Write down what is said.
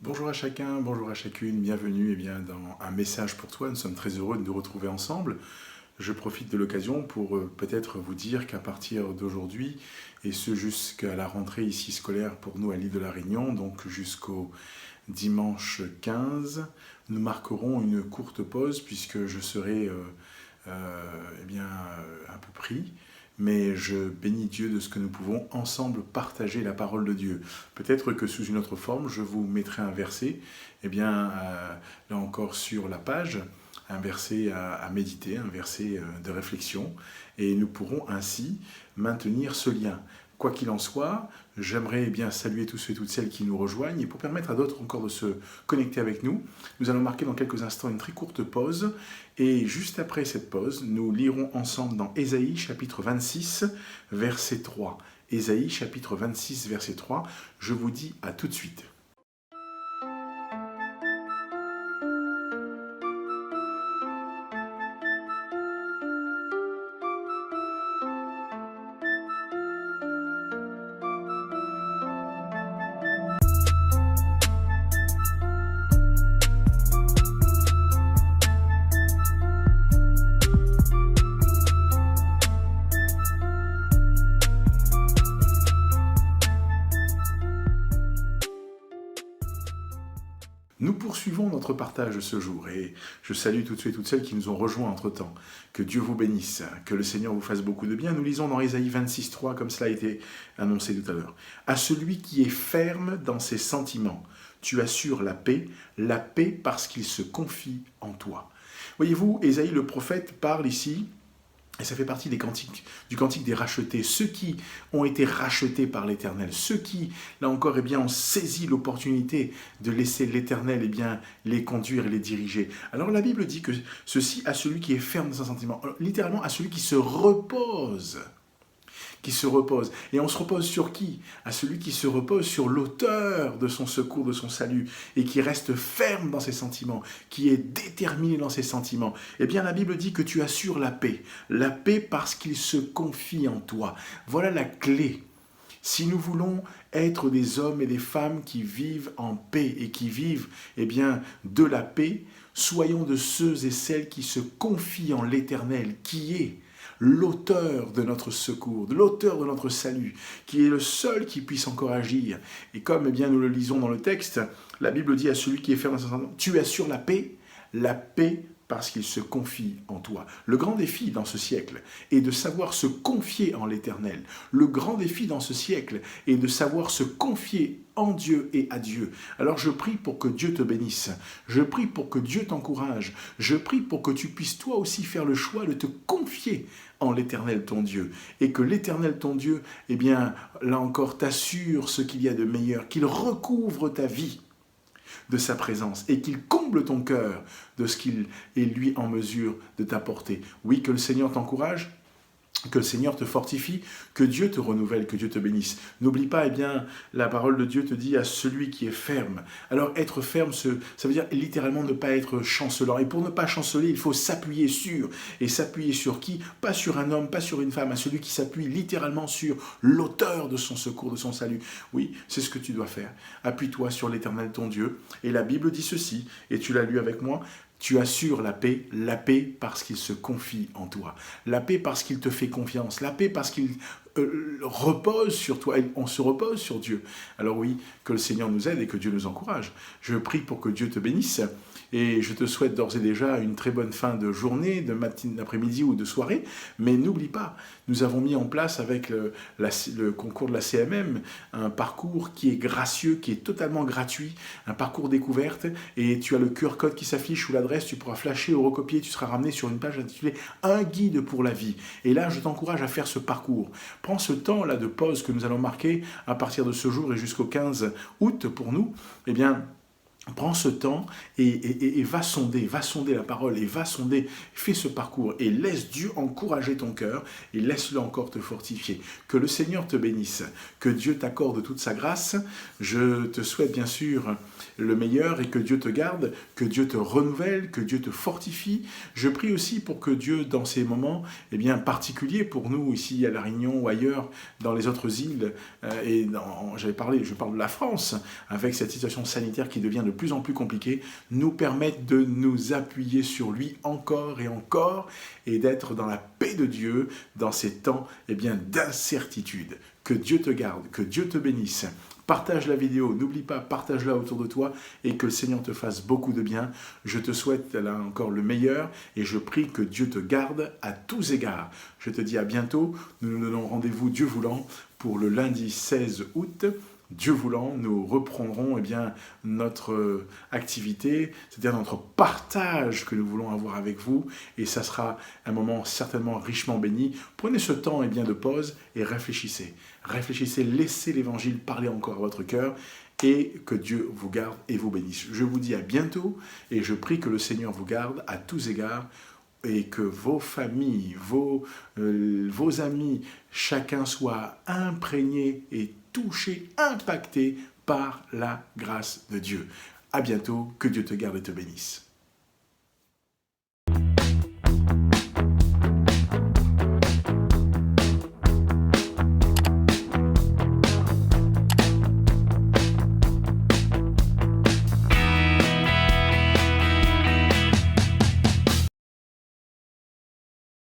Bonjour à chacun, bonjour à chacune, bienvenue dans un message pour toi. Nous sommes très heureux de nous retrouver ensemble. Je profite de l'occasion pour peut-être vous dire qu'à partir d'aujourd'hui, et ce jusqu'à la rentrée ici scolaire pour nous à l'île de la Réunion, donc jusqu'au dimanche 15, nous marquerons une courte pause puisque je serai un peu pris. Mais je bénis Dieu de ce que nous pouvons ensemble partager la parole de Dieu. Peut-être que sous une autre forme, je vous mettrai un verset, là encore sur la page, un verset à méditer, un verset de réflexion, et nous pourrons ainsi maintenir ce lien. Quoi qu'il en soit, j'aimerais saluer tous ceux et toutes celles qui nous rejoignent, et pour permettre à d'autres encore de se connecter avec nous, nous allons marquer dans quelques instants une très courte pause, et juste après cette pause, nous lirons ensemble dans Ésaïe chapitre 26, verset 3. Ésaïe chapitre 26, verset 3, je vous dis à tout de suite. Nous poursuivons notre partage ce jour et je salue toutes ceux et toutes celles qui nous ont rejoints entre-temps. Que Dieu vous bénisse, que le Seigneur vous fasse beaucoup de bien. Nous lisons dans Ésaïe 26, 3, comme cela a été annoncé tout à l'heure. À celui qui est ferme dans ses sentiments, tu assures la paix parce qu'il se confie en toi. Voyez-vous, Ésaïe le prophète parle ici. Et ça fait partie du cantique des rachetés, ceux qui ont été rachetés par l'Éternel, ceux qui, là encore, ont saisi l'opportunité de laisser l'Éternel les conduire et les diriger. Alors la Bible dit que ceci à celui qui est ferme dans ses sentiments, littéralement à celui qui se repose. Et on se repose sur qui? À celui qui se repose sur l'auteur de son secours, de son salut, et qui reste ferme dans ses sentiments, qui est déterminé dans ses sentiments. Eh bien, la Bible dit que tu assures la paix parce qu'il se confie en toi. Voilà la clé. Si nous voulons être des hommes et des femmes qui vivent en paix et qui vivent de la paix, soyons de ceux et celles qui se confient en l'Éternel, qui est l'auteur de notre secours, de l'auteur de notre salut, qui est le seul qui puisse encore agir. Et comme nous le lisons dans le texte, la Bible dit à celui qui est ferme dans ses sentiments, tu assures la paix parce qu'il se confie en toi. Le grand défi dans ce siècle est de savoir se confier en l'Éternel. Le grand défi dans ce siècle est de savoir se confier en Dieu et à Dieu. Alors je prie pour que Dieu te bénisse. Je prie pour que Dieu t'encourage. Je prie pour que tu puisses toi aussi faire le choix de te confier en l'Éternel ton Dieu. Et que l'Éternel ton Dieu, là encore, t'assure ce qu'il y a de meilleur, qu'il recouvre ta vie de sa présence et qu'il comble ton cœur de ce qu'il est lui en mesure de t'apporter. Oui, que le Seigneur t'encourage, que le Seigneur te fortifie, que Dieu te renouvelle, que Dieu te bénisse. N'oublie pas, la parole de Dieu te dit à celui qui est ferme. Alors être ferme, ça veut dire littéralement ne pas être chancelant. Et pour ne pas chanceler, il faut s'appuyer sur. Et s'appuyer sur qui? Pas sur un homme, pas sur une femme, à celui qui s'appuie littéralement sur l'auteur de son secours, de son salut. Oui, c'est ce que tu dois faire. Appuie-toi sur l'Éternel ton Dieu. Et la Bible dit ceci, et tu l'as lu avec moi, tu assures la paix parce qu'il se confie en toi. La paix parce qu'il te fait confiance. La paix parce qu'il repose sur toi. Et on se repose sur Dieu. Alors oui, que le Seigneur nous aide et que Dieu nous encourage. Je prie pour que Dieu te bénisse. Et je te souhaite d'ores et déjà une très bonne fin de journée, de matinée, d'après-midi ou de soirée. Mais n'oublie pas, nous avons mis en place avec le concours de la CMM un parcours qui est gracieux, qui est totalement gratuit, un parcours découverte. Et tu as le QR code qui s'affiche ou l'adresse, tu pourras flasher ou recopier, tu seras ramené sur une page intitulée « Un guide pour la vie ». Et là, je t'encourage à faire ce parcours. Prends ce temps-là de pause que nous allons marquer à partir de ce jour et jusqu'au 15 août pour nous. Prends ce temps et va sonder la parole et va sonder, fais ce parcours et laisse Dieu encourager ton cœur et laisse-le encore te fortifier. Que le Seigneur te bénisse, que Dieu t'accorde toute sa grâce. Je te souhaite bien sûr le meilleur et que Dieu te garde, que Dieu te renouvelle, que Dieu te fortifie. Je prie aussi pour que Dieu, dans ces moments particuliers pour nous ici à La Réunion ou ailleurs, dans les autres îles, je parle de la France, avec cette situation sanitaire qui devient de plus en plus compliqué, nous permettent de nous appuyer sur lui encore et d'être dans la paix de Dieu dans ces temps d'incertitude. Que Dieu te garde, que Dieu te bénisse. Partage la vidéo, n'oublie pas, partage-la autour de toi et que le Seigneur te fasse beaucoup de bien. Je te souhaite là encore le meilleur et je prie que Dieu te garde à tous égards. Je te dis à bientôt, nous nous donnons rendez-vous Dieu voulant pour le lundi 16 août. Dieu voulant, nous reprendrons notre activité, c'est-à-dire notre partage que nous voulons avoir avec vous, et ça sera un moment certainement richement béni. Prenez ce temps de pause et réfléchissez. Réfléchissez, laissez l'Évangile parler encore à votre cœur, et que Dieu vous garde et vous bénisse. Je vous dis à bientôt, et je prie que le Seigneur vous garde à tous égards, et que vos familles, vos amis, chacun soit imprégné et touché, impacté par la grâce de Dieu. À bientôt, que Dieu te garde et te bénisse.